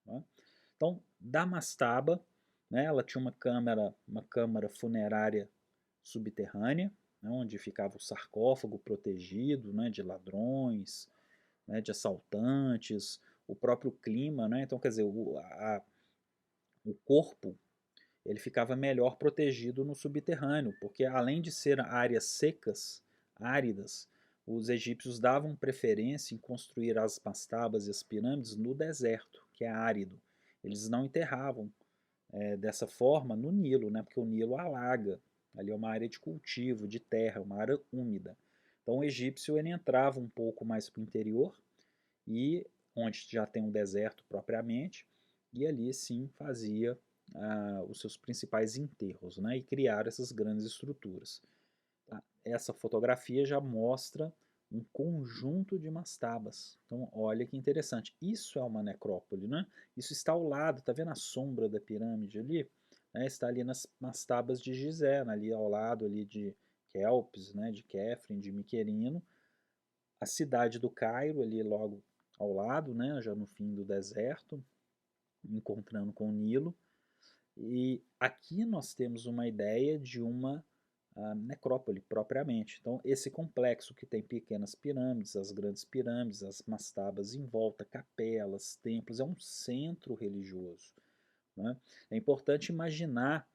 né? Então, da mastaba, né, ela tinha uma câmara funerária subterrânea, né, onde ficava o sarcófago protegido, né, de ladrões, né, de assaltantes, o próprio clima, né? Então, quer dizer, o corpo ele ficava melhor protegido no subterrâneo, porque além de ser áreas secas, áridas, os egípcios davam preferência em construir as mastabas e as pirâmides no deserto, que é árido. Eles não enterravam dessa forma no Nilo, né, porque o Nilo alaga. Ali é uma área de cultivo, de terra, uma área úmida. Então o egípcio ele entrava um pouco mais para o interior, e onde já tem um deserto propriamente, e ali sim fazia os seus principais enterros, né, e criar essas grandes estruturas. Tá? Essa fotografia já mostra um conjunto de mastabas. Então, olha que interessante. Isso é uma necrópole, né? Isso está ao lado, tá vendo a sombra da pirâmide ali? Né? Está ali nas mastabas de Gizé, ali ao lado ali de Kelps, né? De Kefren, de Miquerino. A cidade do Cairo ali logo ao lado, né? Já no fim do deserto, encontrando com o Nilo. E aqui nós temos uma ideia de uma necrópole propriamente. Então, esse complexo que tem pequenas pirâmides, as grandes pirâmides, as mastabas em volta, capelas, templos, é um centro religioso. Né? É importante imaginar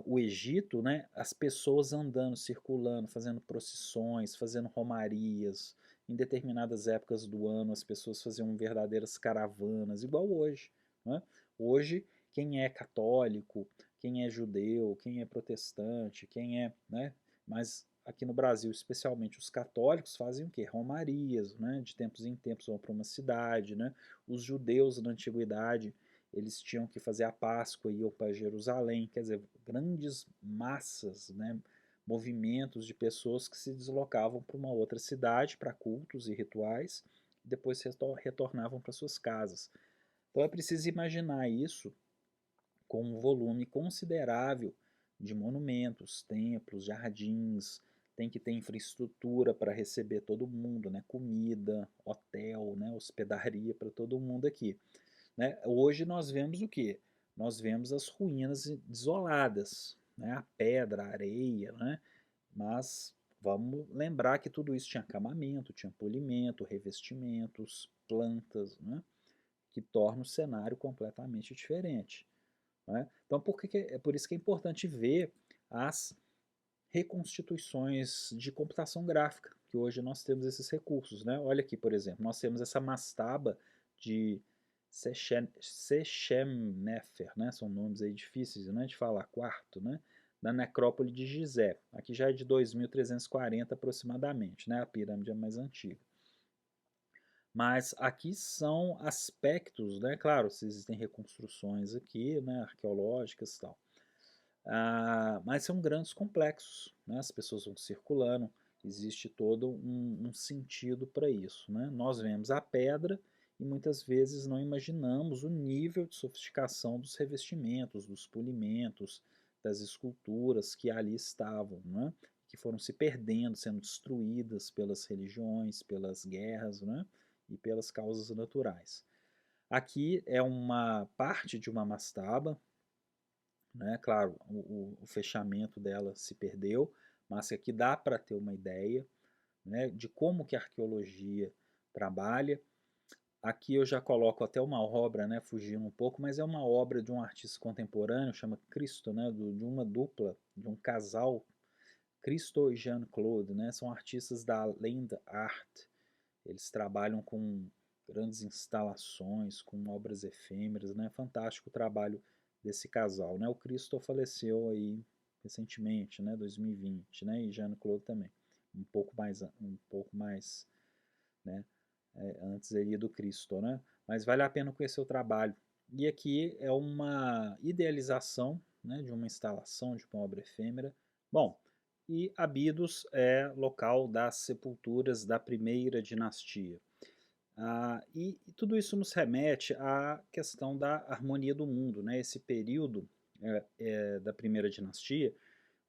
o Egito, né, as pessoas andando, circulando, fazendo procissões, fazendo romarias. Em determinadas épocas do ano, as pessoas faziam verdadeiras caravanas, igual hoje. Né? Hoje, quem é católico, quem é judeu, quem é protestante, quem é. Né, mas aqui no Brasil, especialmente os católicos, fazem o quê? Romarias, né? De tempos em tempos vão para uma cidade. Né? Os judeus na antiguidade eles tinham que fazer a Páscoa e iam para Jerusalém, quer dizer, grandes massas, né, movimentos de pessoas que se deslocavam para uma outra cidade para cultos e rituais, e depois retornavam para suas casas. Então é preciso imaginar isso com um volume considerável de monumentos, templos, jardins, tem que ter infraestrutura para receber todo mundo, né? Comida, hotel, né? Hospedaria para todo mundo aqui. Né? Hoje nós vemos o que? Nós vemos as ruínas desoladas, né? A pedra, a areia, né? Mas vamos lembrar que tudo isso tinha acabamento, tinha polimento, revestimentos, plantas, né? Que torna o cenário completamente diferente. Né? Então, é por isso que é importante ver as reconstituições de computação gráfica, que hoje nós temos esses recursos. Né? Olha aqui, por exemplo, nós temos essa mastaba de Sechemnefer, né? São nomes aí difíceis, né, de falar, quarto, né? Da necrópole de Gizé. Aqui já é de 2340 aproximadamente, né? A pirâmide é mais antiga. Mas aqui são aspectos, né? Claro, existem reconstruções aqui, né? Arqueológicas e tal. Mas são grandes complexos, né? As pessoas vão circulando, existe todo um sentido para isso. Né? Nós vemos a pedra e muitas vezes não imaginamos o nível de sofisticação dos revestimentos, dos polimentos, das esculturas que ali estavam, né? Que foram se perdendo, sendo destruídas pelas religiões, pelas guerras, né? E pelas causas naturais. Aqui é uma parte de uma mastaba, né? Claro, o fechamento dela se perdeu, mas aqui dá para ter uma ideia, né, de como que a arqueologia trabalha. Aqui eu já coloco até uma obra, né, fugindo um pouco, mas é uma obra de um artista contemporâneo, chama Cristo, né, de uma dupla, de um casal, Cristo e Jean-Claude, né, são artistas da Land Art. Eles trabalham com grandes instalações, com obras efêmeras, né? Fantástico o trabalho desse casal, né? O Cristo faleceu aí recentemente, né? 2020, né? E Jean-Claude também, um pouco mais, né? Antes aí do Cristo, né? Mas vale a pena conhecer o trabalho. E aqui é uma idealização, né? De uma instalação, de uma obra efêmera. Bom, e Abidos é local das sepulturas da primeira dinastia. E tudo isso nos remete à questão da harmonia do mundo, né? Esse período da primeira dinastia,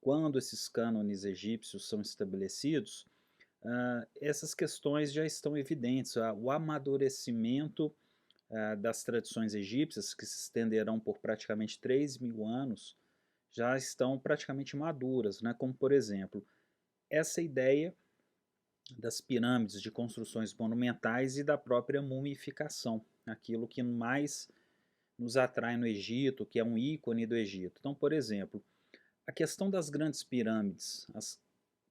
quando esses cânones egípcios são estabelecidos, essas questões já estão evidentes. O amadurecimento das tradições egípcias, que se estenderão por praticamente 3.000 anos, já estão praticamente maduras, né? Como, por exemplo, essa ideia das pirâmides, de construções monumentais e da própria mumificação, aquilo que mais nos atrai no Egito, que é um ícone do Egito. Então, por exemplo, a questão das grandes pirâmides, as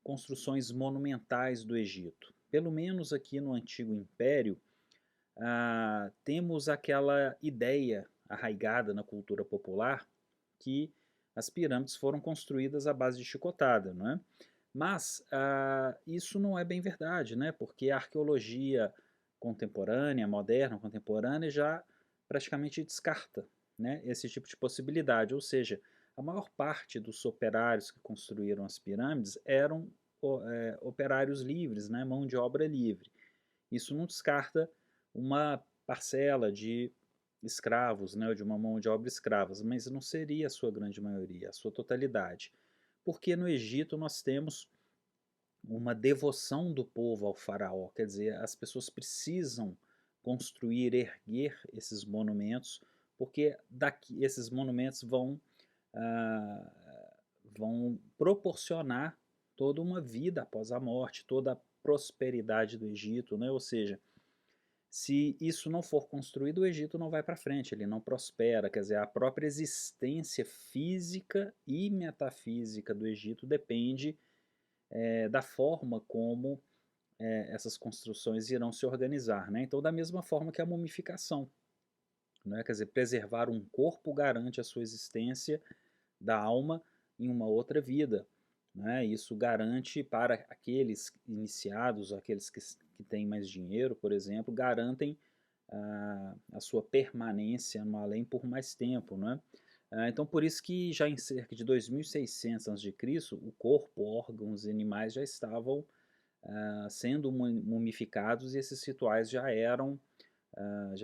construções monumentais do Egito. Pelo menos aqui no Antigo Império, temos aquela ideia arraigada na cultura popular que as pirâmides foram construídas à base de chicotada, não é? Mas isso não é bem verdade, né? Porque a arqueologia contemporânea, moderna, contemporânea, já praticamente descarta, né, esse tipo de possibilidade. Ou seja, a maior parte dos operários que construíram as pirâmides eram operários livres, né, mão de obra livre. Isso não descarta uma parcela de escravos, né, ou de uma mão de obra escravas, mas não seria a sua grande maioria, a sua totalidade. Porque no Egito nós temos uma devoção do povo ao faraó, quer dizer, as pessoas precisam construir, erguer esses monumentos, porque daqui esses monumentos vão proporcionar toda uma vida após a morte, toda a prosperidade do Egito, né? Ou seja, se isso não for construído, o Egito não vai para frente, ele não prospera, quer dizer, a própria existência física e metafísica do Egito depende da forma como essas construções irão se organizar, né? Então, da mesma forma que a mumificação, né? Quer dizer, preservar um corpo garante a sua existência da alma em uma outra vida, né? Isso garante para aqueles iniciados, aqueles que têm mais dinheiro, por exemplo, garantem a sua permanência no além por mais tempo, né? Então, por isso que já em cerca de 2600 a.C., o corpo, órgãos e animais já estavam sendo mumificados e esses rituais já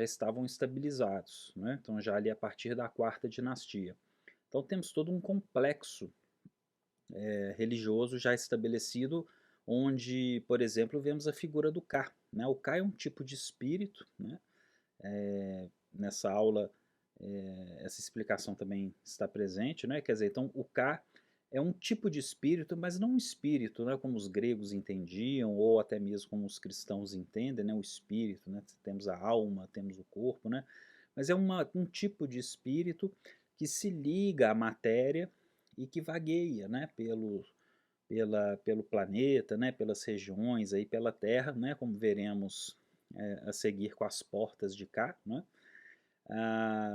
estavam estabilizados, né? Então, já ali a partir da quarta dinastia. Então, temos todo um complexo religioso já estabelecido, onde, por exemplo, vemos a figura do Ka, né? O Ka é um tipo de espírito, né? Nessa aula essa explicação também está presente, né? Quer dizer, então o Ka é um tipo de espírito, mas não um espírito, né, como os gregos entendiam, ou até mesmo como os cristãos entendem, né, o espírito, né, temos a alma, temos o corpo, né, mas é um tipo de espírito que se liga à matéria e que vagueia, né, pelo planeta, né, pelas regiões, aí, pela Terra, né, como veremos a seguir com as portas de Ka, né.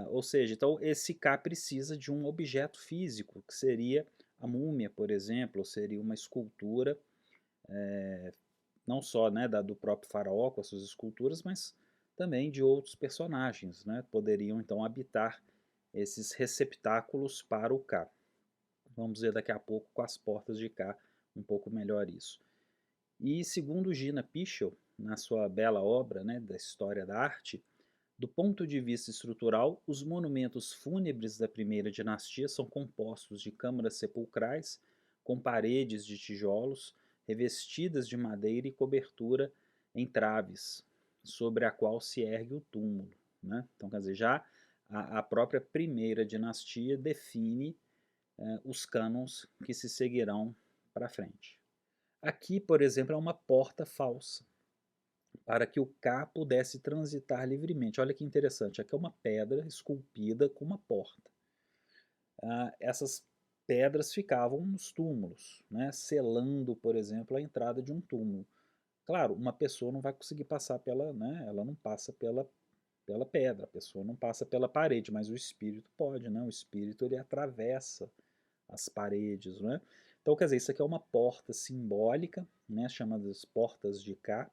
Ou seja, então esse Ka precisa de um objeto físico, que seria a múmia, por exemplo, ou seria uma escultura, não só, né, do próprio faraó com as suas esculturas, mas também de outros personagens, né, poderiam então habitar esses receptáculos para o Ka. Vamos ver daqui a pouco com as portas de Ka um pouco melhor isso. E segundo Gina Pichel, na sua bela obra, né, da História da Arte, do ponto de vista estrutural, os monumentos fúnebres da primeira dinastia são compostos de câmaras sepulcrais com paredes de tijolos revestidas de madeira e cobertura em traves, sobre a qual se ergue o túmulo, né? Então, quer dizer, já a própria primeira dinastia define os cânons que se seguirão para frente. Aqui, por exemplo, é uma porta falsa, para que o Ka pudesse transitar livremente. Olha que interessante, aqui é uma pedra esculpida com uma porta. Essas pedras ficavam nos túmulos, né, selando, por exemplo, a entrada de um túmulo. Claro, uma pessoa não vai conseguir passar pela, né, ela não passa pela pedra, a pessoa não passa pela parede, mas o espírito pode, né, o espírito ele atravessa as paredes, né. Então, quer dizer, isso aqui é uma porta simbólica, né, chamadas portas de Ka,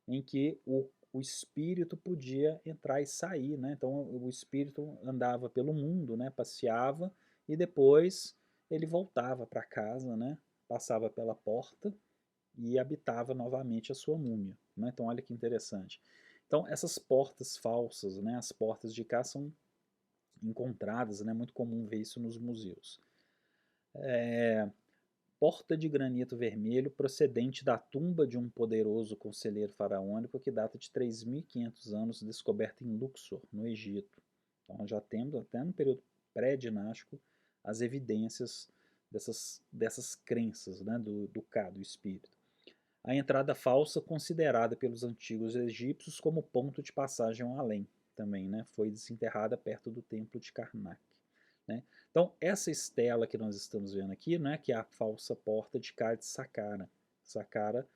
em que o espírito podia entrar e sair, né? Então o espírito andava pelo mundo, né? Passeava e depois ele voltava para casa, né? Passava pela porta e habitava novamente a sua múmia, né? Então olha que interessante. Então essas portas falsas, né? As portas de cá são encontradas, né? É muito comum ver isso nos museus. porta de granito vermelho procedente da tumba de um poderoso conselheiro faraônico que data de 3.500 anos, descoberta em Luxor, no Egito. Então já temos, até no período pré-dinástico, as evidências dessas crenças, né, do espírito. A entrada falsa, considerada pelos antigos egípcios como ponto de passagem ao além, também, né, foi desenterrada perto do templo de Karnak. Né? Então, essa estela que nós estamos vendo aqui, né, que é a falsa porta de Ka de Saqqara. Saqqara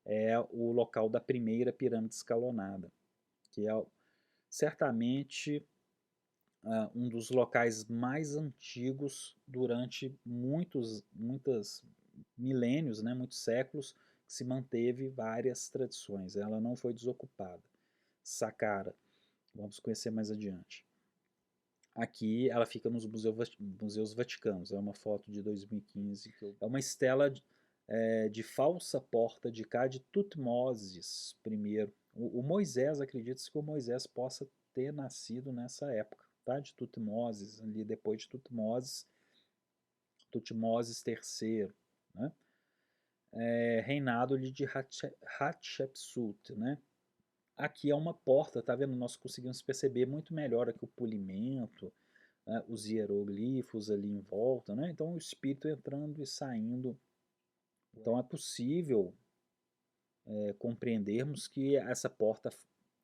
é o local da primeira pirâmide escalonada, que é certamente um dos locais mais antigos durante muitos milênios, né, muitos séculos, que se manteve várias tradições. Ela não foi desocupada. Saqqara, vamos conhecer mais adiante. Aqui ela fica nos museus vaticanos. É uma foto de 2015. É uma estela de falsa porta de Ka de Tutmoses I. O Moisés, acredita-se que o Moisés possa ter nascido nessa época, tá? De Tutmoses, ali depois de Tutmoses, Tutmoses III, né? Reinado de Hatshepsut, né? Aqui é uma porta, tá vendo? Nós conseguimos perceber muito melhor aqui o polimento, né? Os hieroglifos ali em volta, né? Então o espírito entrando e saindo. Então é possível compreendermos que essa porta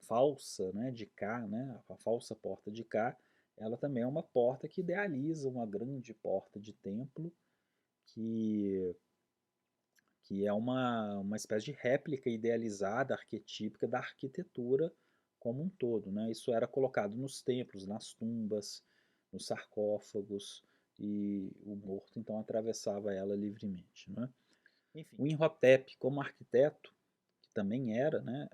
falsa, né, de Ka, né, a falsa porta de Ka, ela também é uma porta que idealiza uma grande porta de templo que é uma espécie de réplica idealizada, arquetípica da arquitetura como um todo. Né? Isso era colocado nos templos, nas tumbas, nos sarcófagos, e o morto então atravessava ela livremente. Né? Enfim. O Imhotep, como arquiteto, que também era, né,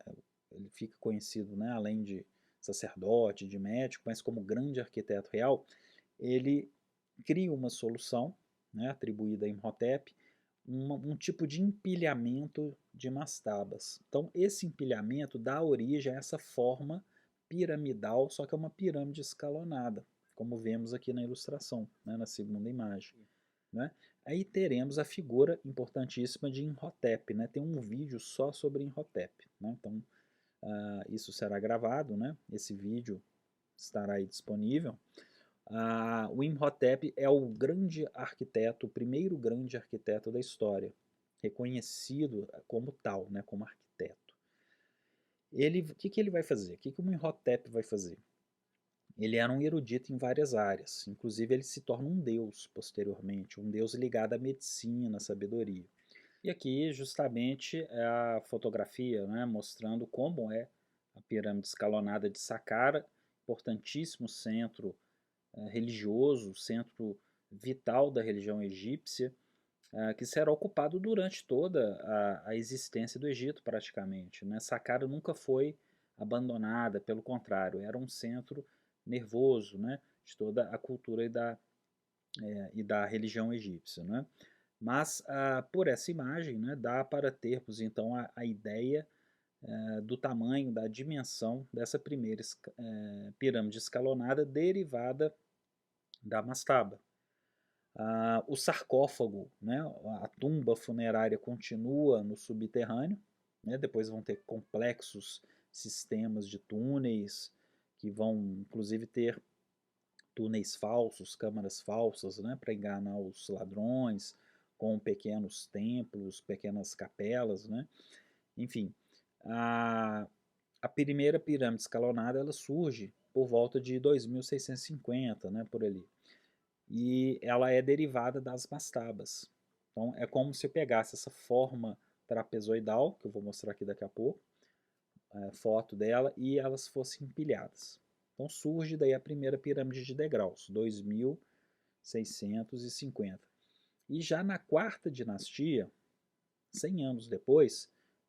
ele fica conhecido, né, além de sacerdote, de médico, mas como grande arquiteto real, ele cria uma solução, né, atribuída a Imhotep, um tipo de empilhamento de mastabas. Então, esse empilhamento dá origem a essa forma piramidal, só que é uma pirâmide escalonada, como vemos aqui na ilustração, né, na segunda imagem. Né? Aí teremos a figura importantíssima de Imhotep. Né? Tem um vídeo só sobre Imhotep. Né? Então, isso será gravado, né? Esse vídeo estará aí disponível. O Imhotep é o grande arquiteto, o primeiro grande arquiteto da história, reconhecido como tal, né, como arquiteto. O que ele vai fazer? O que o Imhotep vai fazer? Ele era um erudito em várias áreas, inclusive ele se torna um deus posteriormente, um deus ligado à medicina, à sabedoria. E aqui justamente é a fotografia, né, mostrando como é a pirâmide escalonada de Saqqara, importantíssimo centro religioso, centro vital da religião egípcia, que será ocupado durante toda a existência do Egito praticamente. Né? Saqqara nunca foi abandonada, pelo contrário, era um centro nervoso, né, de toda a cultura e da religião egípcia. Né? Mas por essa imagem, né, dá para termos então a ideia do tamanho, da dimensão dessa primeira pirâmide escalonada derivada da mastaba. O sarcófago, né, a tumba funerária continua no subterrâneo, né, depois vão ter complexos sistemas de túneis, que vão inclusive ter túneis falsos, câmaras falsas, né, para enganar os ladrões, com pequenos templos, pequenas capelas, né? Enfim, a primeira pirâmide escalonada ela surge por volta de 2650, né, por ali. E ela é derivada das mastabas. Então é como se eu pegasse essa forma trapezoidal, que eu vou mostrar aqui daqui a pouco, foto dela, e elas fossem empilhadas. Então surge daí a primeira pirâmide de degraus, 2650. E já na quarta dinastia, 100 anos depois,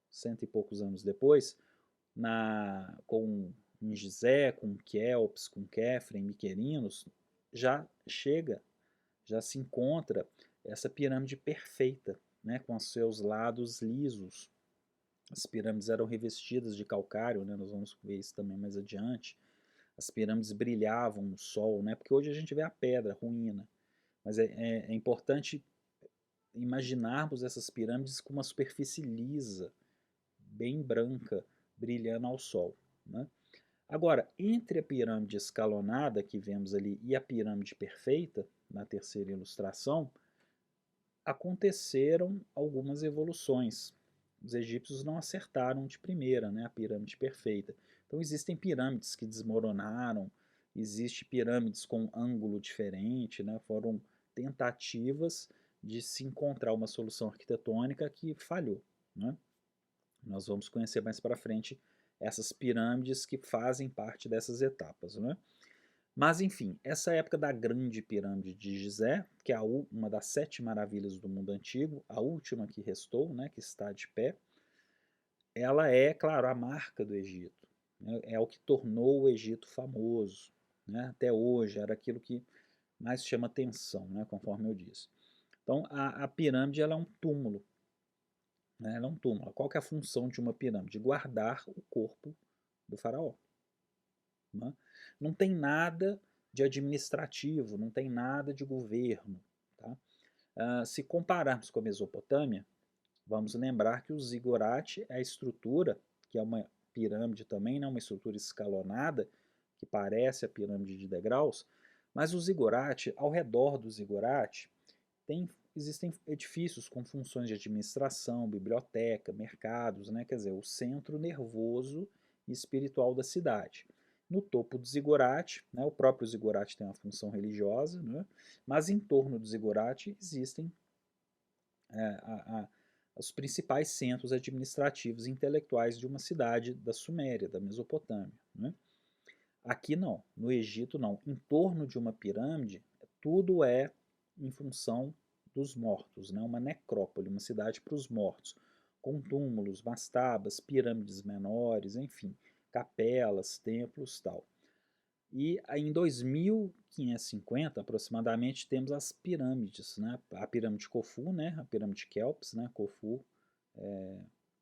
cento e poucos anos depois, com Gizé, com Quéops, com Quéfren, Miquerinos, já se encontra essa pirâmide perfeita, né, com os seus lados lisos. As pirâmides eram revestidas de calcário, né, nós vamos ver isso também mais adiante. As pirâmides brilhavam no sol, né, porque hoje a gente vê a pedra, a ruína. Mas é importante imaginarmos essas pirâmides com uma superfície lisa, bem branca, brilhando ao sol, né? Agora, entre a pirâmide escalonada que vemos ali e a pirâmide perfeita, na terceira ilustração, aconteceram algumas evoluções. Os egípcios não acertaram de primeira, né, a pirâmide perfeita. Então existem pirâmides que desmoronaram, existem pirâmides com ângulo diferente, né, foram tentativas de se encontrar uma solução arquitetônica que falhou, né? Nós vamos conhecer mais para frente essas pirâmides que fazem parte dessas etapas, né? Mas enfim, essa época da grande pirâmide de Gizé, que é uma das 7 maravilhas do mundo antigo, a última que restou, né, que está de pé, ela é, claro, a marca do Egito, né? É o que tornou o Egito famoso, né? Até hoje era aquilo que mais chama atenção, né, conforme eu disse. Então a pirâmide ela é um túmulo, né? Ela é um túmulo. Qual que é a função de uma pirâmide? Guardar o corpo do faraó, né? Não tem nada de administrativo, não tem nada de governo. Tá? Se compararmos com a Mesopotâmia, vamos lembrar que o zigurate é a estrutura, que é uma pirâmide também, né, uma estrutura escalonada, que parece a pirâmide de degraus, mas o zigurate, ao redor do zigurate, existem edifícios com funções de administração, biblioteca, mercados, né, quer dizer, o centro nervoso e espiritual da cidade. No topo do zigurate, né, o próprio zigurate tem uma função religiosa, né, mas em torno do zigurate existem os principais centros administrativos e intelectuais de uma cidade da Suméria, da Mesopotâmia. Né? Aqui não, no Egito não. Em torno de uma pirâmide, tudo é em função dos mortos, né? Uma necrópole, uma cidade para os mortos, com túmulos, mastabas, pirâmides menores, enfim, capelas, templos tal. E em 2550, aproximadamente, temos as pirâmides, né? A pirâmide de Khufu, né? A pirâmide de Kelps, né? Khufu,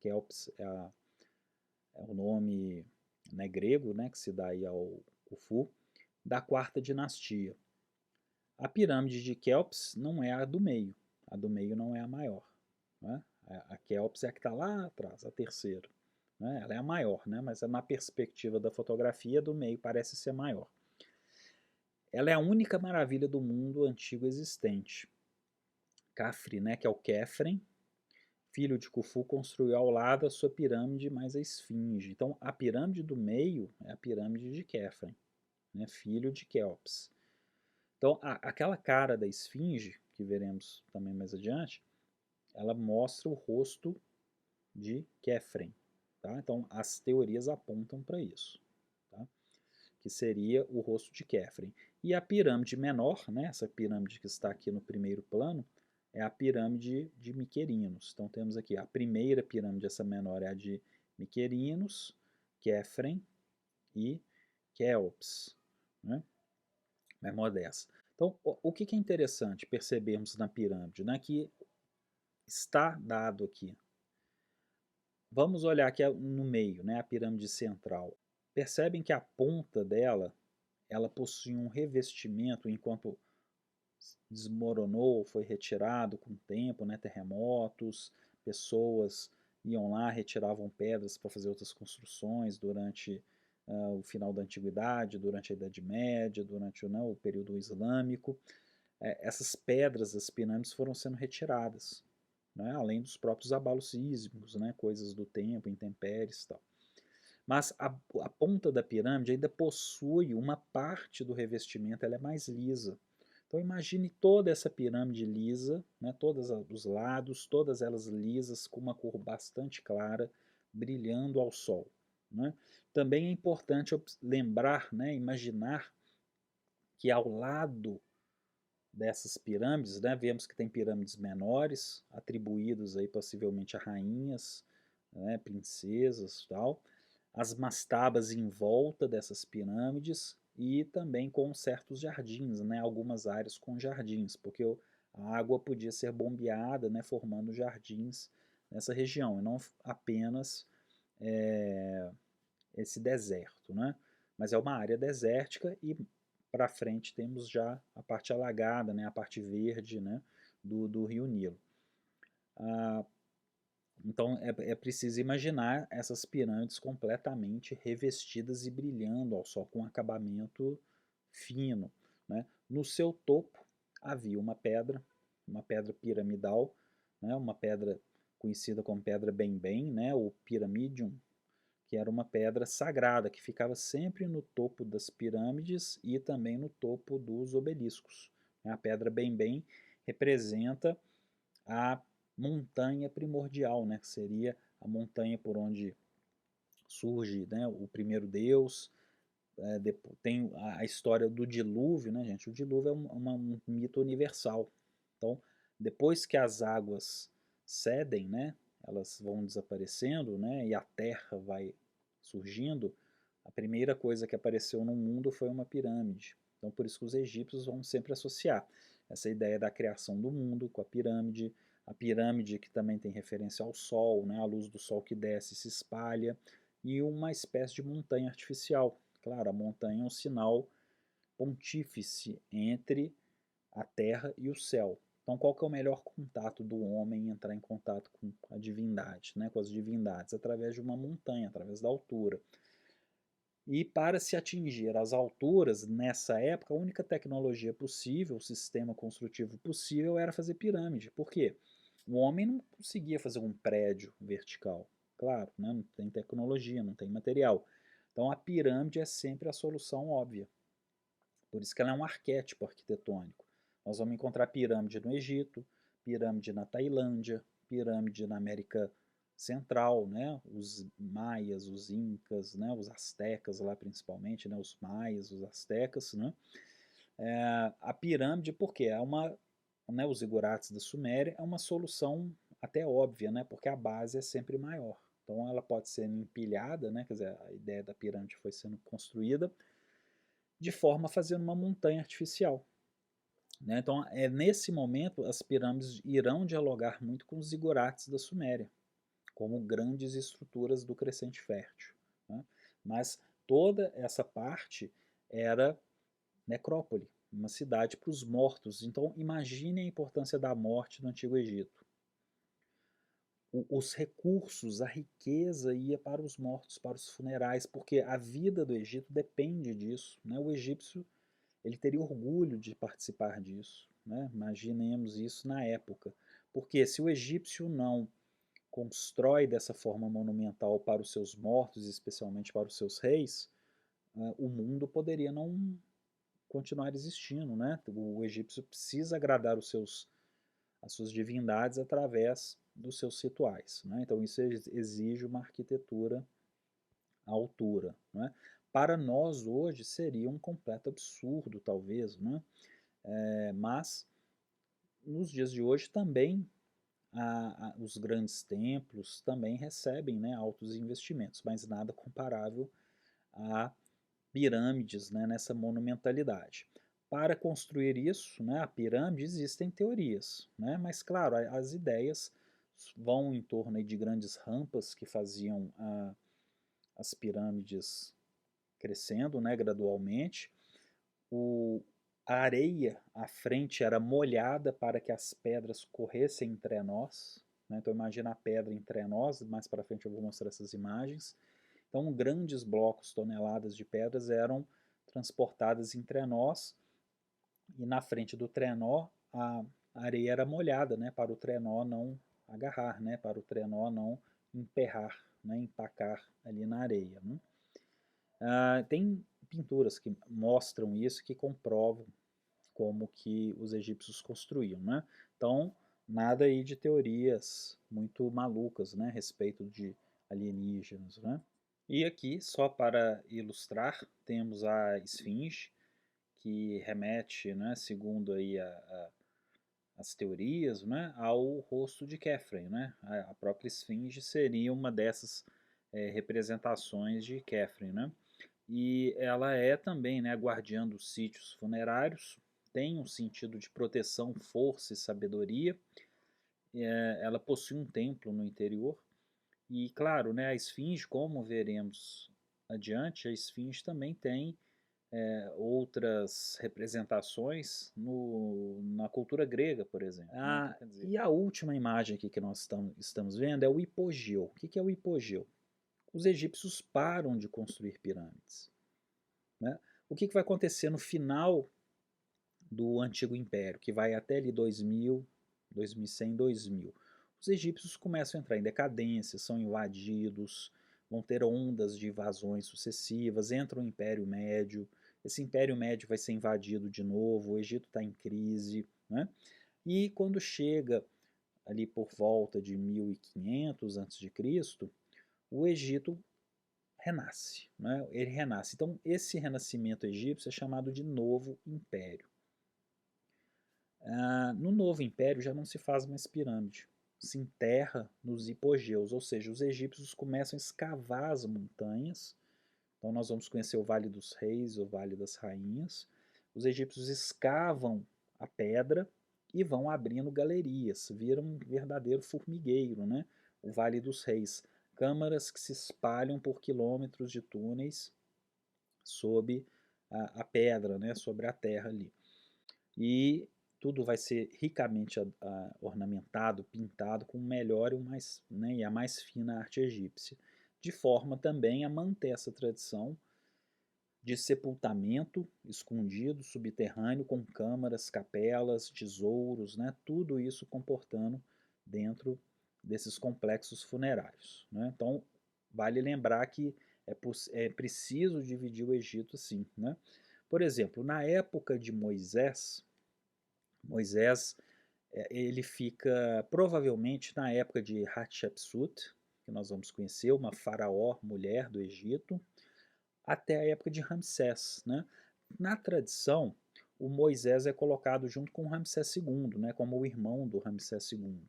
Kelps é o nome, né, grego, né, que se dá aí ao Khufu, da quarta dinastia. A pirâmide de Kelps não é a do meio não é a maior. Né? A Kelps é a que está lá atrás, a terceira. Né? Ela é a maior, né? Mas na perspectiva da fotografia, do meio parece ser maior. Ela é a única maravilha do mundo antigo existente. Khafre, né, que é o Khephren, filho de Khufu, construiu ao lado a sua pirâmide mais a esfinge. Então, a pirâmide do meio é a pirâmide de Khephren, né, filho de Kelps. Então, aquela cara da esfinge, que veremos também mais adiante, ela mostra o rosto de Khephren. Tá? Então, as teorias apontam para isso. Tá? Que seria o rosto de Khephren. E a pirâmide menor, né, essa pirâmide que está aqui no primeiro plano, é a pirâmide de Miquerinos. Então temos aqui a primeira pirâmide, essa menor é a de Miquerinos, Khephren e Kéops, né? Memória dessa. Então, o que é interessante percebermos na pirâmide, né, que está dado aqui. Vamos olhar aqui no meio, né, a pirâmide central. Percebem que a ponta dela, ela possui um revestimento enquanto desmoronou, foi retirado com o tempo, né, terremotos, pessoas iam lá, retiravam pedras para fazer outras construções durante o final da Antiguidade, durante a Idade Média, durante o período islâmico. Essas pedras das pirâmides foram sendo retiradas, né, além dos próprios abalos sísmicos, né, coisas do tempo, intempéries e tal. Mas a ponta da pirâmide ainda possui uma parte do revestimento, ela é mais lisa. Então imagine toda essa pirâmide lisa, né, todos os lados, todas elas lisas, com uma cor bastante clara, brilhando ao sol. Né? Também é importante lembrar, né, imaginar que ao lado dessas pirâmides, né, vemos que tem pirâmides menores, atribuídos aí possivelmente a rainhas, né, princesas e tal, as mastabas em volta dessas pirâmides e também com certos jardins, né, algumas áreas com jardins, porque a água podia ser bombeada, né, formando jardins nessa região, e não apenas esse deserto, né? Mas é uma área desértica e para frente temos já a parte alagada, né, a parte verde, né, do Rio Nilo. Ah, então é preciso imaginar essas pirâmides completamente revestidas e brilhando ao sol, com acabamento fino, né? No seu topo havia uma pedra piramidal, né? Uma pedra conhecida como pedra Bem-Bem, né? Ou Pyramidion, que era uma pedra sagrada que ficava sempre no topo das pirâmides e também no topo dos obeliscos. A pedra Bem-Bem representa a montanha primordial, né, que seria a montanha por onde surge, né, o primeiro Deus. Tem a história do dilúvio, né, gente? O dilúvio é um mito universal. Então, depois que as águas cedem, né, elas vão desaparecendo, né, e a terra vai surgindo, a primeira coisa que apareceu no mundo foi uma pirâmide. Então, por isso que os egípcios vão sempre associar essa ideia da criação do mundo com a pirâmide que também tem referência ao sol, né, a luz do sol que desce e se espalha, e uma espécie de montanha artificial. Claro, a montanha é um sinal pontífice entre a terra e o céu. Então, qual que é o melhor contato do homem entrar em contato com a divindade, né, com as divindades? Através de uma montanha, através da altura. E para se atingir as alturas, nessa época, a única tecnologia possível, o sistema construtivo possível era fazer pirâmide. Por quê? O homem não conseguia fazer um prédio vertical. Claro, né? Não tem tecnologia, não tem material. Então a pirâmide é sempre a solução óbvia. Por isso que ela é um arquétipo arquitetônico. Nós vamos encontrar pirâmide no Egito, pirâmide na Tailândia, pirâmide na América Central, né? Os maias, os incas, né? Os astecas lá principalmente, né? Os maias, os astecas, né? A pirâmide, porque é uma, né? Os zigurates da Suméria é uma solução até óbvia, né? Porque a base é sempre maior. Então ela pode ser empilhada, né? Quer dizer, a ideia da pirâmide foi sendo construída de forma a fazer uma montanha artificial. Né? Então, nesse momento, as pirâmides irão dialogar muito com os zigurates da Suméria, como grandes estruturas do Crescente Fértil. Né? Mas toda essa parte era necrópole, uma cidade para os mortos. Então, imagine a importância da morte no Antigo Egito. Os recursos, a riqueza ia para os mortos, para os funerais, porque a vida do Egito depende disso. Né? O egípcio ele teria orgulho de participar disso. Né? Imaginemos isso na época. Porque se o egípcio não constrói dessa forma monumental para os seus mortos, especialmente para os seus reis, o mundo poderia não continuar existindo. Né? O egípcio precisa agradar as suas divindades através dos seus rituais. Né? Então isso exige uma arquitetura à altura. Né? Para nós hoje seria um completo absurdo, talvez, né? Mas nos dias de hoje também os grandes templos também recebem, né, altos investimentos, mas nada comparável a pirâmides, né, nessa monumentalidade. Para construir isso, né, a pirâmide, existem teorias, né, mas claro, as ideias vão em torno aí de grandes rampas que faziam as pirâmides crescendo, né, gradualmente. A areia à frente era molhada para que as pedras corressem entre nós. Né? Então imagina a pedra entre nós, mais para frente eu vou mostrar essas imagens. Então grandes blocos, toneladas de pedras eram transportadas em trenós e na frente do trenó a areia era molhada, né, para o trenó não agarrar, né, para o trenó não emperrar, né, empacar ali na areia. Né? Tem pinturas que mostram isso, que comprovam como que os egípcios construíam, né? Então, nada aí de teorias muito malucas, né, a respeito de alienígenas, né? E aqui, só para ilustrar, temos a esfinge, que remete, né, segundo aí as teorias, né, ao rosto de Khafre, né? A própria esfinge seria uma dessas representações de Khafre, né? E ela é também, né, guardiã dos sítios funerários, tem um sentido de proteção, força e sabedoria. Ela possui um templo no interior. E, claro, né, a esfinge, como veremos adiante, a esfinge também tem outras representações na cultura grega, por exemplo. Né? Então, quer dizer, e a última imagem aqui que nós estamos vendo é o hipogeu. O que é o hipogeu? Os egípcios param de construir pirâmides. Né? O que vai acontecer no final do Antigo Império, que vai até ali 2000, 2100, 2000? Os egípcios começam a entrar em decadência, são invadidos, vão ter ondas de invasões sucessivas, entra o Império Médio, esse Império Médio vai ser invadido de novo, o Egito está em crise, né? E quando chega ali por volta de 1500 a.C., o Egito renasce, né? Ele renasce. Então, esse renascimento egípcio é chamado de Novo Império. No Novo Império já não se faz mais pirâmide, se enterra nos hipogeus, ou seja, os egípcios começam a escavar as montanhas. Então nós vamos conhecer o Vale dos Reis, o Vale das Rainhas. Os egípcios escavam a pedra e vão abrindo galerias, viram um verdadeiro formigueiro, né? O Vale dos Reis. Câmaras que se espalham por quilômetros de túneis sob a pedra, né? Sobre a terra ali. E tudo vai ser ricamente ornamentado, pintado com o melhor e a mais fina arte egípcia, de forma também a manter essa tradição de sepultamento escondido, subterrâneo, com câmaras, capelas, tesouros, né? Tudo isso comportando dentro desses complexos funerários. Né? Então, vale lembrar que é preciso dividir o Egito sim. Né? Por exemplo, na época de Moisés, ele fica provavelmente na época de Hatshepsut, que nós vamos conhecer, uma faraó mulher do Egito, até a época de Ramsés. Né? Na tradição, o Moisés é colocado junto com Ramsés II, né, como o irmão do Ramsés II.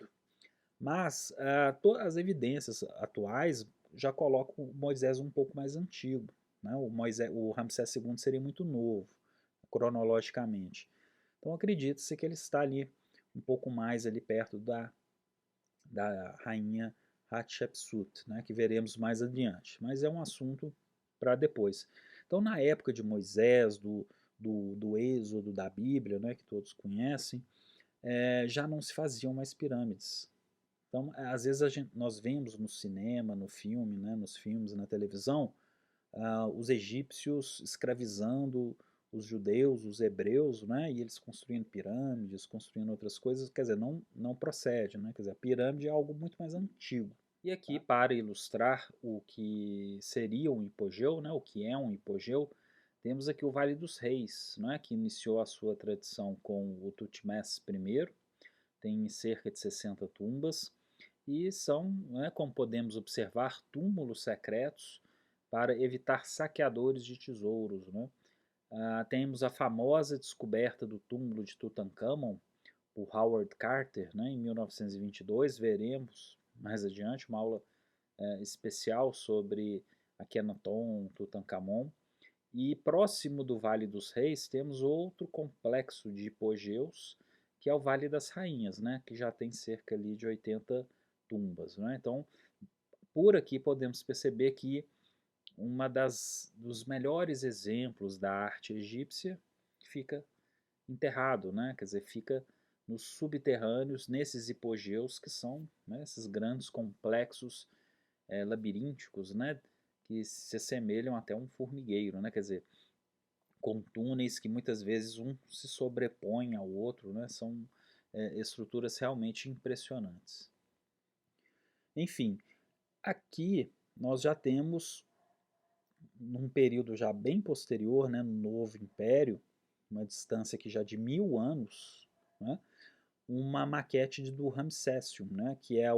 Mas as evidências atuais já colocam o Moisés um pouco mais antigo. Né? O Ramsés II seria muito novo, cronologicamente. Então acredita-se que ele está ali um pouco mais ali perto da rainha Hatshepsut, né, que veremos mais adiante. Mas é um assunto para depois. Então, na época de Moisés, do Êxodo da Bíblia, né, que todos conhecem, já não se faziam mais pirâmides. Então, às vezes nós vemos no cinema, no filme, né, nos filmes, na televisão, os egípcios escravizando os judeus, os hebreus, né, e eles construindo pirâmides, construindo outras coisas, quer dizer, não procede, né, quer dizer, a pirâmide é algo muito mais antigo. E aqui, para ilustrar o que seria um hipogeu, né, o que é um hipogeu, temos aqui o Vale dos Reis, né, que iniciou a sua tradição com o Tutmés I, tem cerca de 60 tumbas, e são, né, como podemos observar, túmulos secretos para evitar saqueadores de tesouros. Né? Temos a famosa descoberta do túmulo de Tutankhamon por Howard Carter, né, em 1922. Veremos mais adiante uma aula especial sobre Akhenaton, Tutankhamon. E próximo do Vale dos Reis temos outro complexo de hipogeus, que é o Vale das Rainhas, né, que já tem cerca ali de 80 tumbas. Né? Então, por aqui podemos perceber que dos melhores exemplos da arte egípcia fica enterrado, né? Quer dizer, fica nos subterrâneos, nesses hipogeus que são, né, esses grandes complexos labirínticos, né, que se assemelham até um formigueiro, né? Quer dizer, com túneis que muitas vezes um se sobrepõe ao outro, né? São estruturas realmente impressionantes. Enfim, aqui nós já temos, num período já bem posterior, né, no Novo Império, uma distância aqui já de 1000 anos, né, uma maquete do Ramsésium, né, que é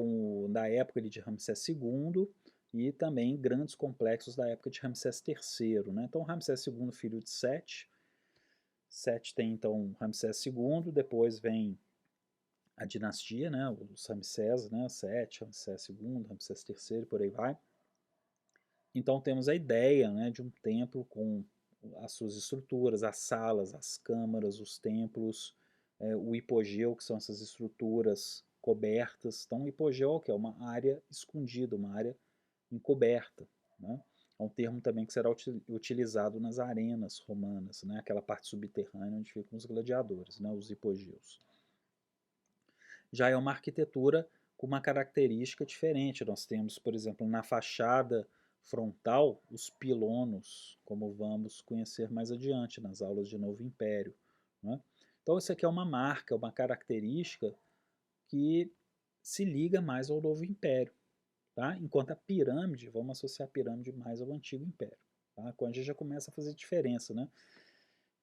da época de Ramsés II e também grandes complexos da época de Ramsés III. Né. Então, Ramsés II, filho de Sete. Sete tem então Ramsés II, depois vem a dinastia, né, os Ramsés, né, Sete, Ramsés II, Ramsés III, por aí vai. Então temos a ideia, né, de um templo com as suas estruturas, as salas, as câmaras, os templos, o hipogeu, que são essas estruturas cobertas. Então o hipogeu, que é uma área escondida, uma área encoberta, né, um termo também que será utilizado nas arenas romanas, né? Aquela parte subterrânea onde ficam os gladiadores, né? Os hipogeus. Já é uma arquitetura com uma característica diferente. Nós temos, por exemplo, na fachada frontal, os pilonos, como vamos conhecer mais adiante nas aulas de Novo Império, né? Então, isso aqui é uma marca, uma característica que se liga mais ao Novo Império. Tá? Enquanto a pirâmide, vamos associar a pirâmide mais ao Antigo Império. Tá? Quando a gente já começa a fazer diferença, né?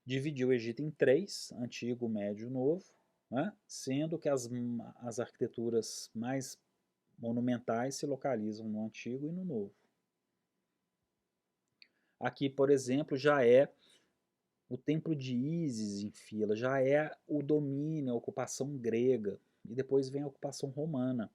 Dividiu o Egito em três, Antigo, Médio e Novo, né? Sendo que as arquiteturas mais monumentais se localizam no Antigo e no Novo. Aqui, por exemplo, já é o Templo de Ísis em fila, já é o domínio, a ocupação grega, e depois vem a ocupação romana.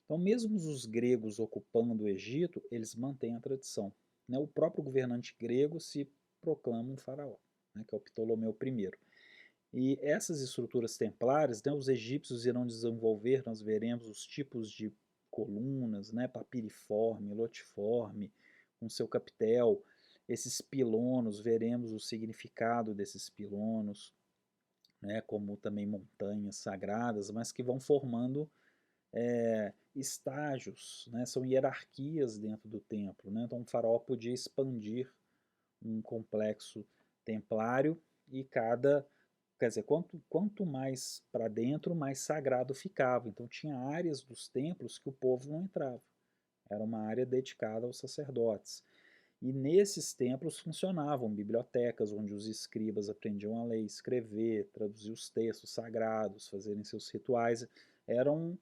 Então, mesmo os gregos ocupando o Egito, eles mantêm a tradição, né? O próprio governante grego se proclama um faraó, né? Que é o Ptolomeu I. E essas estruturas templares, né, os egípcios irão desenvolver, nós veremos os tipos de colunas, né, papiriforme, lotiforme, com seu capitel, esses pilonos, veremos o significado desses pilonos, né, como também montanhas sagradas, mas que vão formando estágios, né, são hierarquias dentro do templo. Né? Então, o faraó podia expandir um complexo templário e quer dizer, quanto mais para dentro, mais sagrado ficava. Então, tinha áreas dos templos que o povo não entrava. Era uma área dedicada aos sacerdotes. E nesses templos funcionavam bibliotecas onde os escribas aprendiam a ler, escrever, traduzir os textos sagrados, fazerem seus rituais. Eram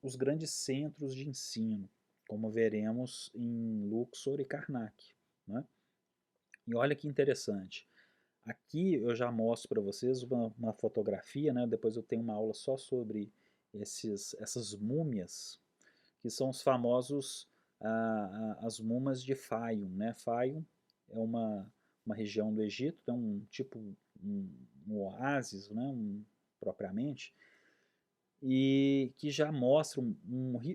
os grandes centros de ensino, como veremos em Luxor e Karnak. Né? E olha que interessante. Aqui eu já mostro para vocês uma fotografia, né? Depois eu tenho uma aula só sobre essas múmias, que são os famosos as mumas de Fayum, né? Fayum é uma região do Egito, é um tipo um oásis, né? Propriamente, e que já mostram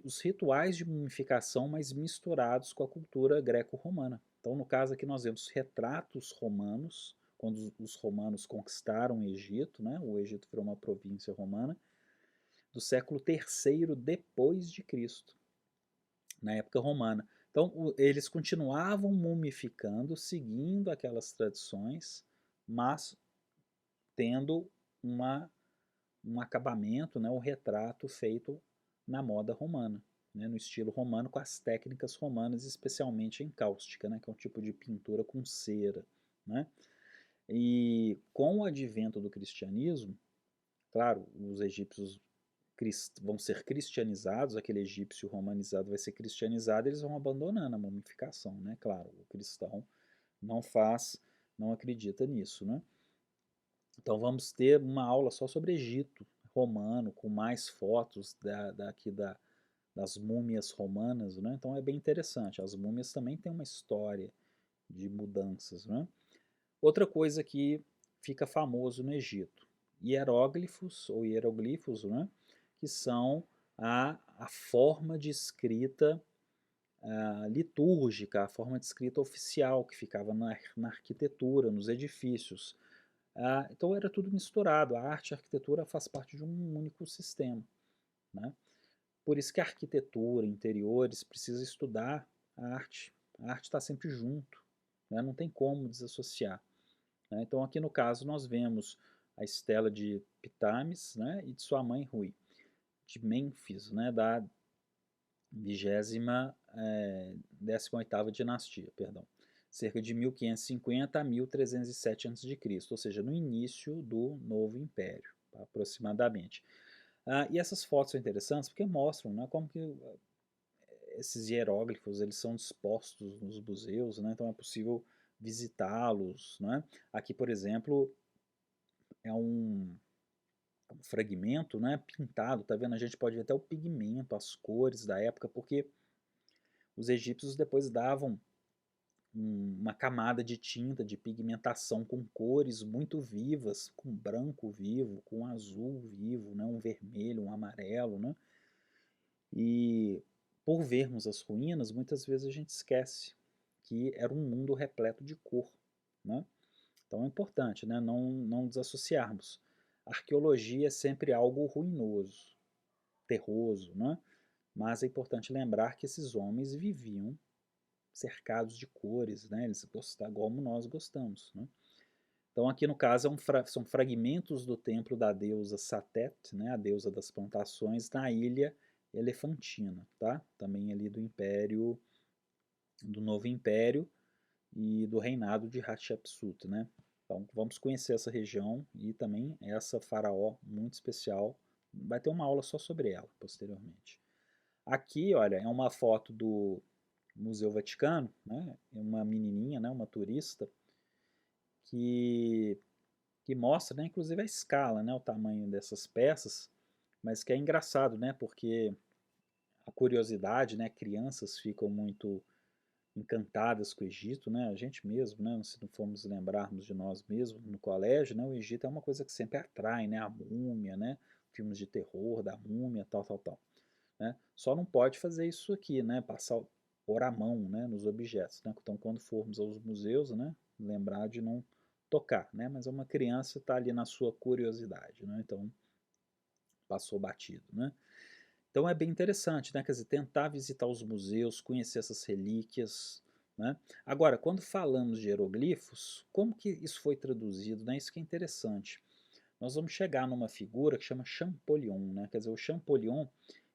os rituais de mumificação, mas misturados com a cultura greco-romana. Então, no caso aqui nós vemos retratos romanos, quando os romanos conquistaram o Egito, né? O Egito virou uma província romana, do século III depois de Cristo, na época romana. Então, eles continuavam mumificando, seguindo aquelas tradições, mas tendo um acabamento, né, um retrato feito na moda romana, né, no estilo romano, com as técnicas romanas, especialmente em cáustica, né, que é um tipo de pintura com cera. Né? E com o advento do cristianismo, claro, os egípcios vão ser cristianizados, aquele egípcio romanizado vai ser cristianizado, eles vão abandonando a mumificação, né? Claro, o cristão não acredita nisso, né? Então vamos ter uma aula só sobre Egito romano, com mais fotos das múmias romanas, né? Então é bem interessante. As múmias também têm uma história de mudanças, né? Outra coisa que fica famoso no Egito, hieróglifos ou hieroglifos, né? Que são a forma de escrita litúrgica, a forma de escrita oficial que ficava na arquitetura, nos edifícios. Então era tudo misturado, a arte e a arquitetura faz parte de um único sistema. Né? Por isso que a arquitetura, interiores, precisa estudar a arte. A arte está sempre junto, né? Não tem como desassociar. Né? Então aqui no caso nós vemos a estela de Pitames, né? E de sua mãe Rui, de Mênfis, né? Da 18ª dinastia, perdão. Cerca de 1550 a 1307 a.C., ou seja, no início do Novo Império, aproximadamente. E essas fotos são interessantes porque mostram, né, como que esses hieróglifos eles são dispostos nos museus, né, então é possível visitá-los. Né? Aqui, por exemplo, é um fragmento, né, pintado, tá vendo? A gente pode ver até o pigmento, as cores da época, porque os egípcios depois davam uma camada de tinta, de pigmentação com cores muito vivas, com branco vivo, com azul vivo, né? Um vermelho, um amarelo. Né? E por vermos as ruínas, muitas vezes a gente esquece que era um mundo repleto de cor, né? Então é importante, né, não desassociarmos. Arqueologia é sempre algo ruinoso, terroso, né? Mas é importante lembrar que esses homens viviam cercados de cores, né? Eles gostavam como nós gostamos, né? Então aqui no caso são fragmentos do templo da deusa Satet, né, a deusa das plantações, na ilha Elefantina, tá? Também ali do Novo Império e do reinado de Hatshepsut, né? Então vamos conhecer essa região e também essa faraó muito especial. Vai ter uma aula só sobre ela posteriormente. Aqui, olha, é uma foto do Museu Vaticano, né? É uma menininha, né? Uma turista que que mostra, né, inclusive a escala, né, o tamanho dessas peças, mas que é engraçado, né, porque a curiosidade, né, crianças ficam muito encantadas com o Egito, né, a gente mesmo, né, se não formos lembrarmos de nós mesmos no colégio, né, o Egito é uma coisa que sempre atrai, né, a múmia, né, filmes de terror da múmia, tal, tal, tal, né, só não pode fazer isso aqui, né, passar pôr a mão, né, nos objetos, né, então quando formos aos museus, né, lembrar de não tocar, né, mas uma criança está ali na sua curiosidade, né, então passou batido, né. Então é bem interessante, né? Quer dizer, tentar visitar os museus, conhecer essas relíquias, né? Agora, quando falamos de hieroglifos, como que isso foi traduzido, né? Isso que é interessante. Nós vamos chegar numa figura que chama Champollion, né? Quer dizer, o Champollion,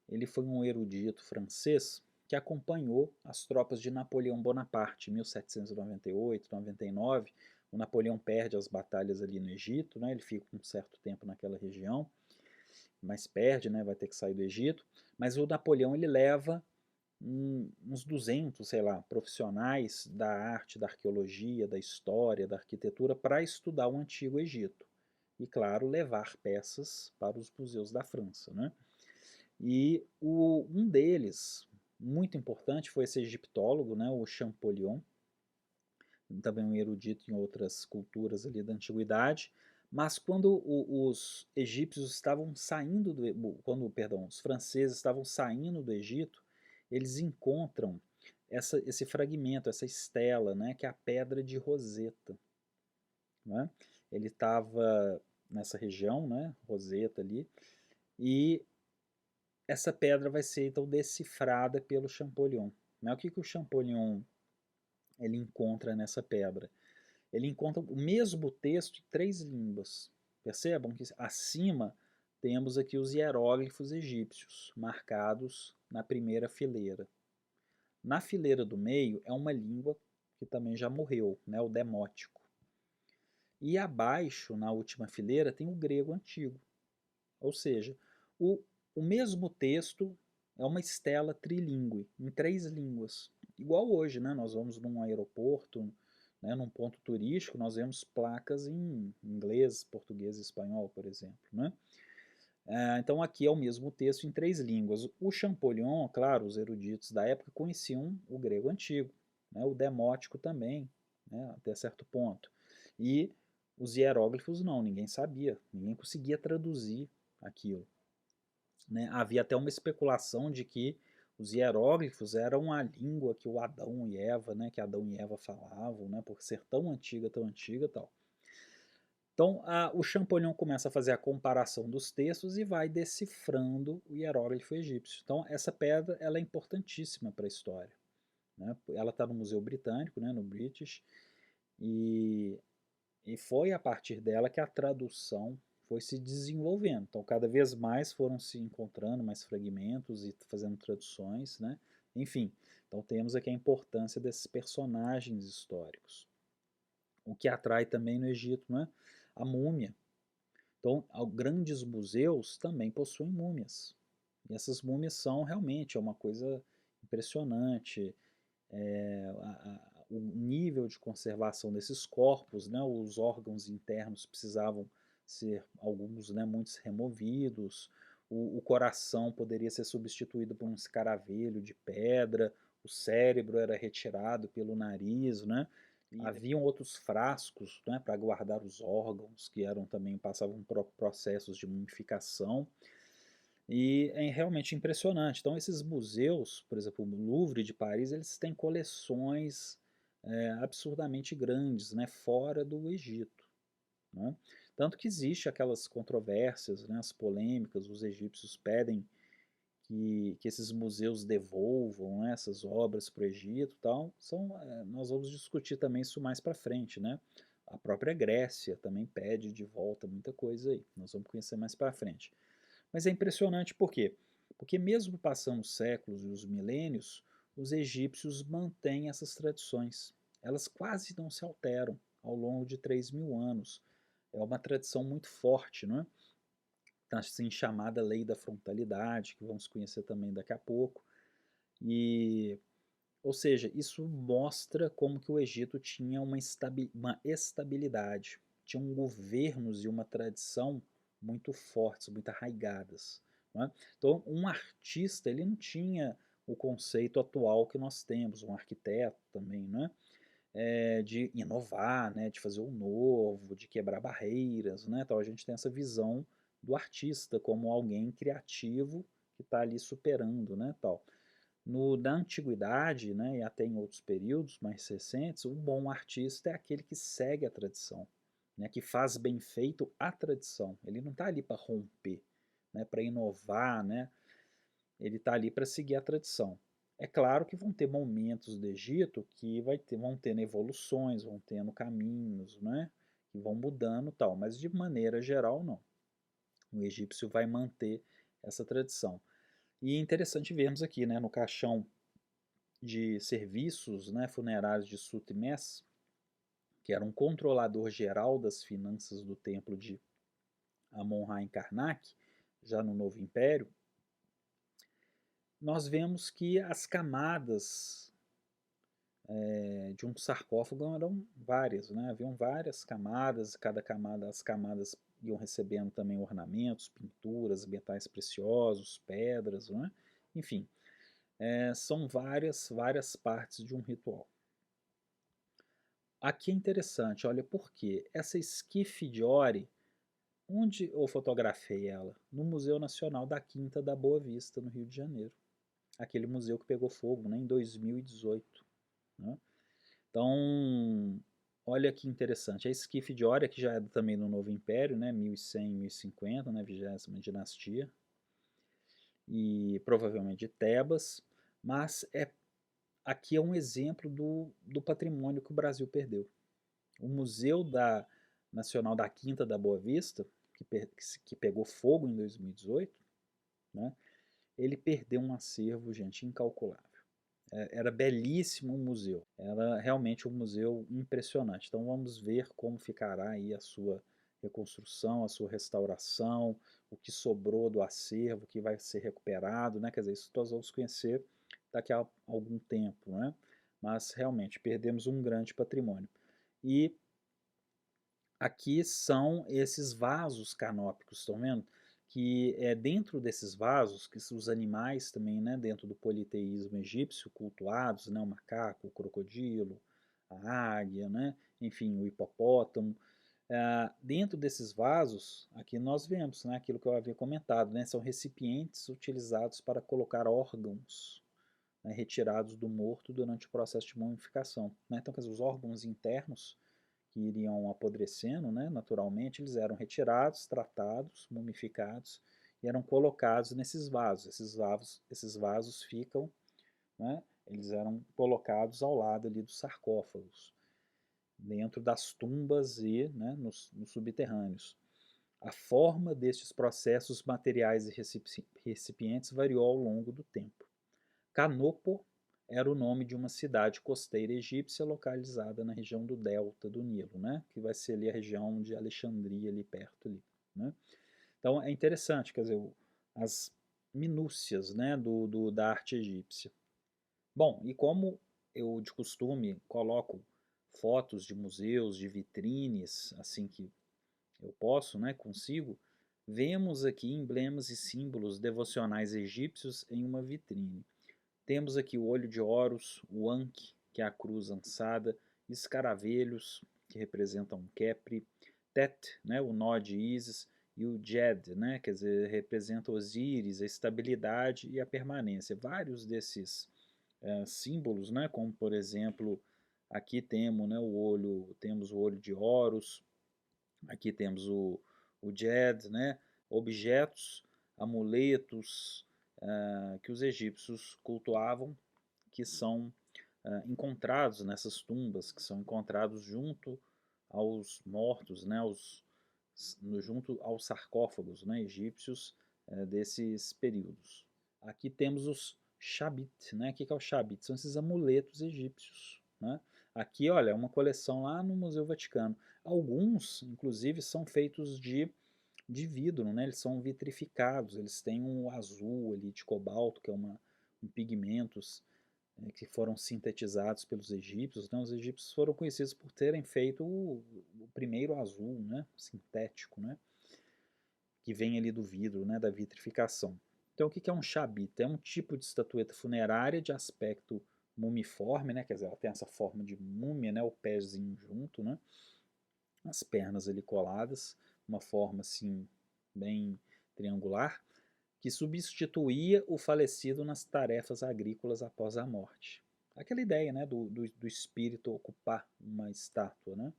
ele foi um erudito francês que acompanhou as tropas de Napoleão Bonaparte, em 1798, 99. O Napoleão perde as batalhas ali no Egito, né? Ele fica um certo tempo naquela região, mas perde, né, vai ter que sair do Egito, mas o Napoleão ele leva uns 200, sei lá, profissionais da arte, da arqueologia, da história, da arquitetura para estudar o Antigo Egito. E, claro, levar peças para os museus da França, né? E um deles, muito importante, foi esse egiptólogo, né, o Champollion, também um erudito em outras culturas ali da antiguidade, mas quando os egípcios estavam saindo quando, perdão, os franceses estavam saindo do Egito, eles encontram esse fragmento, essa estela, né, que é a pedra de Roseta, né? Ele estava nessa região, né, Roseta ali, e essa pedra vai ser então decifrada pelo Champollion. Né? O que o Champollion ele encontra nessa pedra? Ele encontra o mesmo texto em 3 línguas. Percebam que acima temos aqui os hieróglifos egípcios, marcados na primeira fileira. Na fileira do meio é uma língua que também já morreu, né, o demótico. E abaixo, na última fileira, tem o grego antigo. Ou seja, o, o mesmo texto é uma estela trilingüe, em 3 línguas. Igual hoje, né? Nós vamos num aeroporto, né, num ponto turístico, nós vemos placas em inglês, português e espanhol, por exemplo. Né? Então aqui é o mesmo texto em 3 línguas. O Champollion, claro, os eruditos da época conheciam o grego antigo, né, o demótico também, né, até certo ponto. E os hieróglifos não, ninguém sabia, ninguém conseguia traduzir aquilo. Né? Havia até uma especulação de que os hieróglifos eram a língua que o Adão e Eva, né, que Adão e Eva falavam, né, por ser tão antiga, tal. Então, o Champollion começa a fazer a comparação dos textos e vai decifrando o hieróglifo egípcio. Então, essa pedra ela é importantíssima para a história. Né? Ela está no Museu Britânico, né, no British, e, e foi a partir dela que a tradução foi se desenvolvendo. Então, cada vez mais foram se encontrando mais fragmentos e fazendo traduções, né? Enfim, então temos aqui a importância desses personagens históricos. O que atrai também no Egito, né? A múmia. Então, grandes museus também possuem múmias. E essas múmias são realmente uma coisa impressionante. O nível de conservação desses corpos, né, os órgãos internos precisavam ser, alguns, né, muitos removidos, o coração poderia ser substituído por um escaravelho de pedra, o cérebro era retirado pelo nariz, né, e haviam outros frascos, né, para guardar os órgãos, que eram também passavam por processos de mumificação, e é realmente impressionante. Então, esses museus, por exemplo, o Louvre de Paris, eles têm coleções absurdamente grandes, né, fora do Egito, né? Tanto que existe aquelas controvérsias, né, as polêmicas, os egípcios pedem que esses museus devolvam, né, essas obras para o Egito e tal. Nós vamos discutir também isso mais para frente, né? A própria Grécia também pede de volta muita coisa aí. Nós vamos conhecer mais para frente. Mas é impressionante por quê? Porque mesmo passando os séculos e os milênios, os egípcios mantêm essas tradições. Elas quase não se alteram ao longo de 3.000 anos. É uma tradição muito forte, não é? Assim chamada lei da frontalidade, que vamos conhecer também daqui a pouco. E, ou seja, isso mostra como que o Egito tinha uma estabilidade, tinha um governos e uma tradição muito fortes, muito arraigadas. Não é? Então, um artista ele não tinha o conceito atual que nós temos, um arquiteto também, né? De inovar, né? De fazer o novo, de quebrar barreiras, né? Então a gente tem essa visão do artista como alguém criativo que está ali superando, né? Tal. Na antiguidade, né, e até em outros períodos mais recentes, o bom artista é aquele que segue a tradição, né, que faz bem feito a tradição. Ele não está ali para romper, né, para inovar, né, ele está ali para seguir a tradição. É claro que vão ter momentos do Egito que vão tendo evoluções, vão tendo caminhos, né, que vão mudando tal, mas de maneira geral não. O egípcio vai manter essa tradição. E é interessante vermos aqui, né, no caixão de serviços, né, funerários de Sutmés, que era um controlador geral das finanças do templo de Amon-Ra em Karnak, já no Novo Império, nós vemos que as camadas de um sarcófago eram várias, né? Haviam várias camadas, cada camada, as camadas iam recebendo também ornamentos, pinturas, metais preciosos, pedras, né? Enfim, são várias partes de um ritual. Aqui é interessante, olha por quê. Essa esquife de Ori, onde eu fotografei ela? No Museu Nacional da Quinta da Boa Vista, no Rio de Janeiro. Aquele museu que pegou fogo, né, em 2018. Né? Então, olha que interessante. A esquife de Ori, que já é também no Novo Império, né, 1100, 1050, né, 20ª dinastia, e provavelmente de Tebas, mas aqui é um exemplo do patrimônio que o Brasil perdeu. O Museu Nacional da Quinta da Boa Vista, que pegou fogo em 2018, né, ele perdeu um acervo, gente, incalculável. Era belíssimo o museu, era realmente um museu impressionante. Então vamos ver como ficará aí a sua reconstrução, a sua restauração, o que sobrou do acervo, que vai ser recuperado, né? Quer dizer, isso nós vamos conhecer daqui a algum tempo, né? Mas realmente perdemos um grande patrimônio. E aqui são esses vasos canópicos, estão vendo? Que dentro desses vasos, que os animais também, né, dentro do politeísmo egípcio, cultuados, né, o macaco, o crocodilo, a águia, né, enfim, o hipopótamo. Dentro desses vasos, aqui nós vemos, né, aquilo que eu havia comentado, né, são recipientes utilizados para colocar órgãos, né, retirados do morto durante o processo de mumificação. Né? Então, quer dizer, os órgãos internos que iriam apodrecendo, né, naturalmente, eles eram retirados, tratados, mumificados e eram colocados nesses vasos. Esses vasos ficam, né, eles eram colocados ao lado ali dos sarcófagos, dentro das tumbas e, né, nos subterrâneos. A forma destes processos materiais e recipientes variou ao longo do tempo. Canopo era o nome de uma cidade costeira egípcia localizada na região do delta do Nilo, né? Que vai ser ali a região de Alexandria, ali perto. Ali, né? Então é interessante, quer dizer, as minúcias, né, da arte egípcia. Bom, e como eu de costume coloco fotos de museus, de vitrines, assim que eu posso, né, consigo, vemos aqui emblemas e símbolos devocionais egípcios em uma vitrine. Temos aqui o olho de Horus, o Ankh, que é a cruz ansada, escaravelhos, que representam um Kepri, Tet, né, o nó de Ísis, e o Djed, né, quer dizer, representa Osíris, a estabilidade e a permanência. Vários desses símbolos, né, como por exemplo Aqui temos, né, temos o olho de Horus, aqui temos o Djed, né, objetos, amuletos que os egípcios cultuavam, que são encontrados nessas tumbas, que são encontrados junto aos mortos, né, junto aos sarcófagos, né, egípcios desses períodos. Aqui temos os Shabit, né? O que é o Shabit? São esses amuletos egípcios, né? Aqui, olha, é uma coleção lá no Museu Vaticano. Alguns, inclusive, são feitos de vidro, né? Eles são vitrificados, eles têm um azul ali de cobalto, que é um pigmentos que foram sintetizados pelos egípcios. Né? Os egípcios foram conhecidos por terem feito o primeiro azul, né? Sintético, né? Que vem ali do vidro, né? Da vitrificação. Então, o que é um chabita? É um tipo de estatueta funerária de aspecto mumiforme, né? Quer dizer, ela tem essa forma de múmia, né? O pezinho junto, né? As pernas ali coladas, uma forma assim bem triangular, que substituía o falecido nas tarefas agrícolas após a morte. Aquela ideia, né, do espírito ocupar uma estátua, né?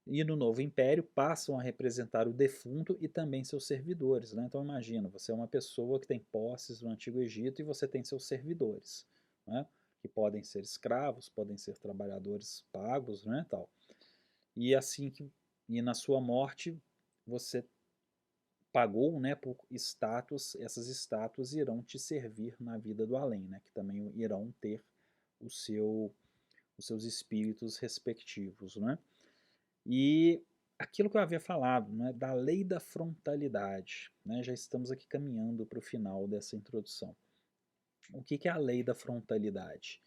E no novo império passam a representar o defunto e também seus servidores, né? Então imagina, você é uma pessoa que tem posses no Antigo Egito e você tem seus servidores, né? Que podem ser escravos, podem ser trabalhadores pagos, né, tal. E assim que e na sua morte você pagou, né, por status, essas estátuas irão te servir na vida do além, né, que também irão ter o seu, os seus espíritos respectivos, né? E aquilo que eu havia falado, né, da lei da frontalidade, né, já estamos aqui caminhando para o final dessa introdução. O que é a lei da frontalidade?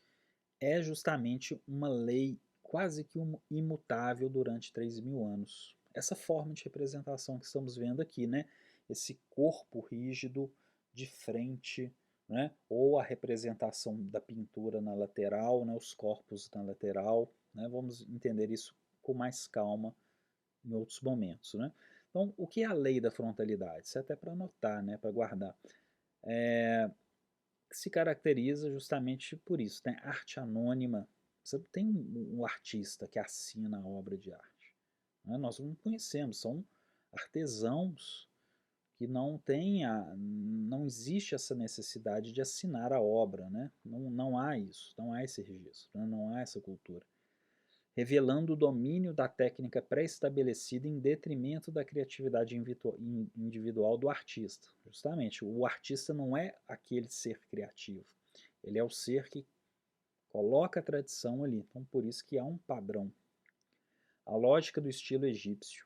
É justamente uma lei quase que imutável durante 3.000 anos. Essa forma de representação que estamos vendo aqui, né? Esse corpo rígido de frente, né? Ou a representação da pintura na lateral, né? Os corpos na lateral, né? Vamos entender isso com mais calma em outros momentos, né? Então, o que é a lei da frontalidade? Isso é até para anotar, né? Para guardar. Se caracteriza justamente por isso, né? Arte anônima. Você tem um artista que assina a obra de arte. Né? Nós não conhecemos, são artesãos que não existe essa necessidade de assinar a obra, né? Não há isso, não há esse registro, né? Não há essa cultura. Revelando o domínio da técnica pré-estabelecida em detrimento da criatividade individual do artista. Justamente, o artista não é aquele ser criativo, ele é o ser que coloca a tradição ali. Então, por isso que há um padrão. A lógica do estilo egípcio.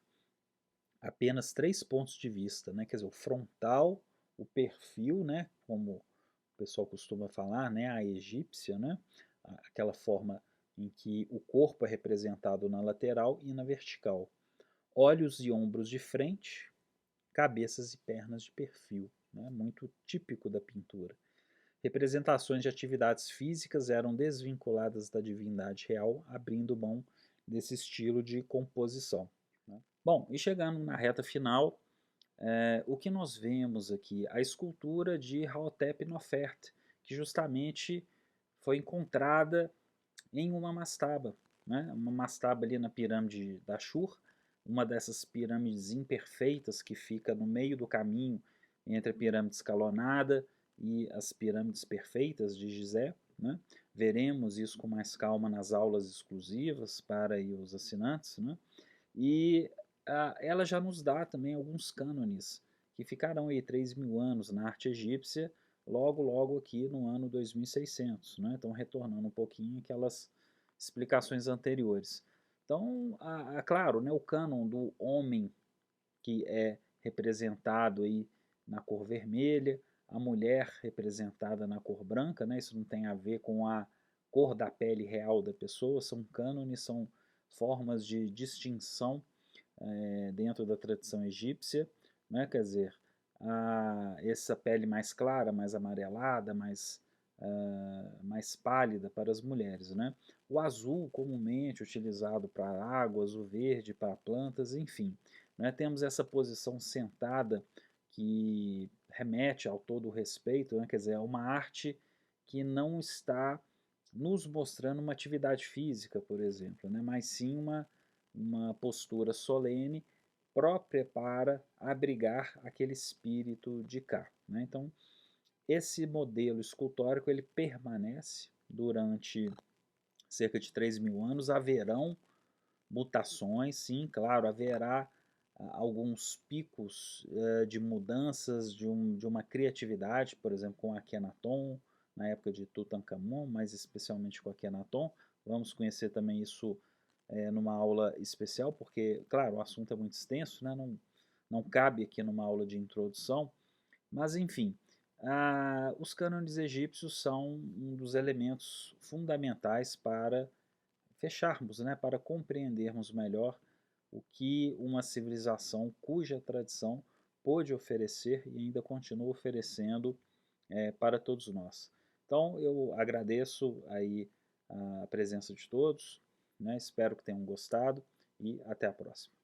Apenas 3 pontos de vista, né? Quer dizer, o frontal, o perfil, né? Como o pessoal costuma falar, né? A egípcia, né? Aquela forma em que o corpo é representado na lateral e na vertical. Olhos e ombros de frente, cabeças e pernas de perfil, né? Muito típico da pintura. Representações de atividades físicas eram desvinculadas da divindade real, abrindo mão desse estilo de composição. Né? Bom, e chegando na reta final, o que nós vemos aqui? A escultura de Haotep Nofert, que justamente foi encontrada em uma mastaba, né? Uma mastaba ali na pirâmide da Shur, uma dessas pirâmides imperfeitas que fica no meio do caminho entre a pirâmide escalonada e as pirâmides perfeitas de Gizé. Né? Veremos isso com mais calma nas aulas exclusivas para os assinantes. Né? E ela já nos dá também alguns cânones que ficarão aí 3.000 anos na arte egípcia, logo aqui no ano 2600, né? Então retornando um pouquinho aquelas explicações anteriores. Então, claro, né, o cânon do homem que é representado aí na cor vermelha, a mulher representada na cor branca, né? Isso não tem a ver com a cor da pele real da pessoa, são cânones, são formas de distinção dentro da tradição egípcia, né? Quer dizer, essa pele mais clara, mais amarelada, mais pálida para as mulheres. Né? O azul, comumente utilizado para águas, o verde para plantas, enfim. Né? Temos essa posição sentada que remete ao todo o respeito, né? Quer dizer, é uma arte que não está nos mostrando uma atividade física, por exemplo, né, mas sim uma postura solene própria para abrigar aquele espírito de cá, né? Então, esse modelo escultórico ele permanece durante cerca de 3.000 anos. Haverão mutações, sim, claro, haverá alguns picos de mudanças de uma criatividade, por exemplo, com Akhenaton, na época de Tutankhamon, mais especialmente com Akhenaton. Vamos conhecer também isso numa aula especial, porque, claro, o assunto é muito extenso, né? Não cabe aqui numa aula de introdução, mas enfim, os cânones egípcios são um dos elementos fundamentais para fecharmos, né, para compreendermos melhor o que uma civilização cuja tradição pôde oferecer e ainda continua oferecendo para todos nós. Então eu agradeço aí a presença de todos, né, espero que tenham gostado e até a próxima.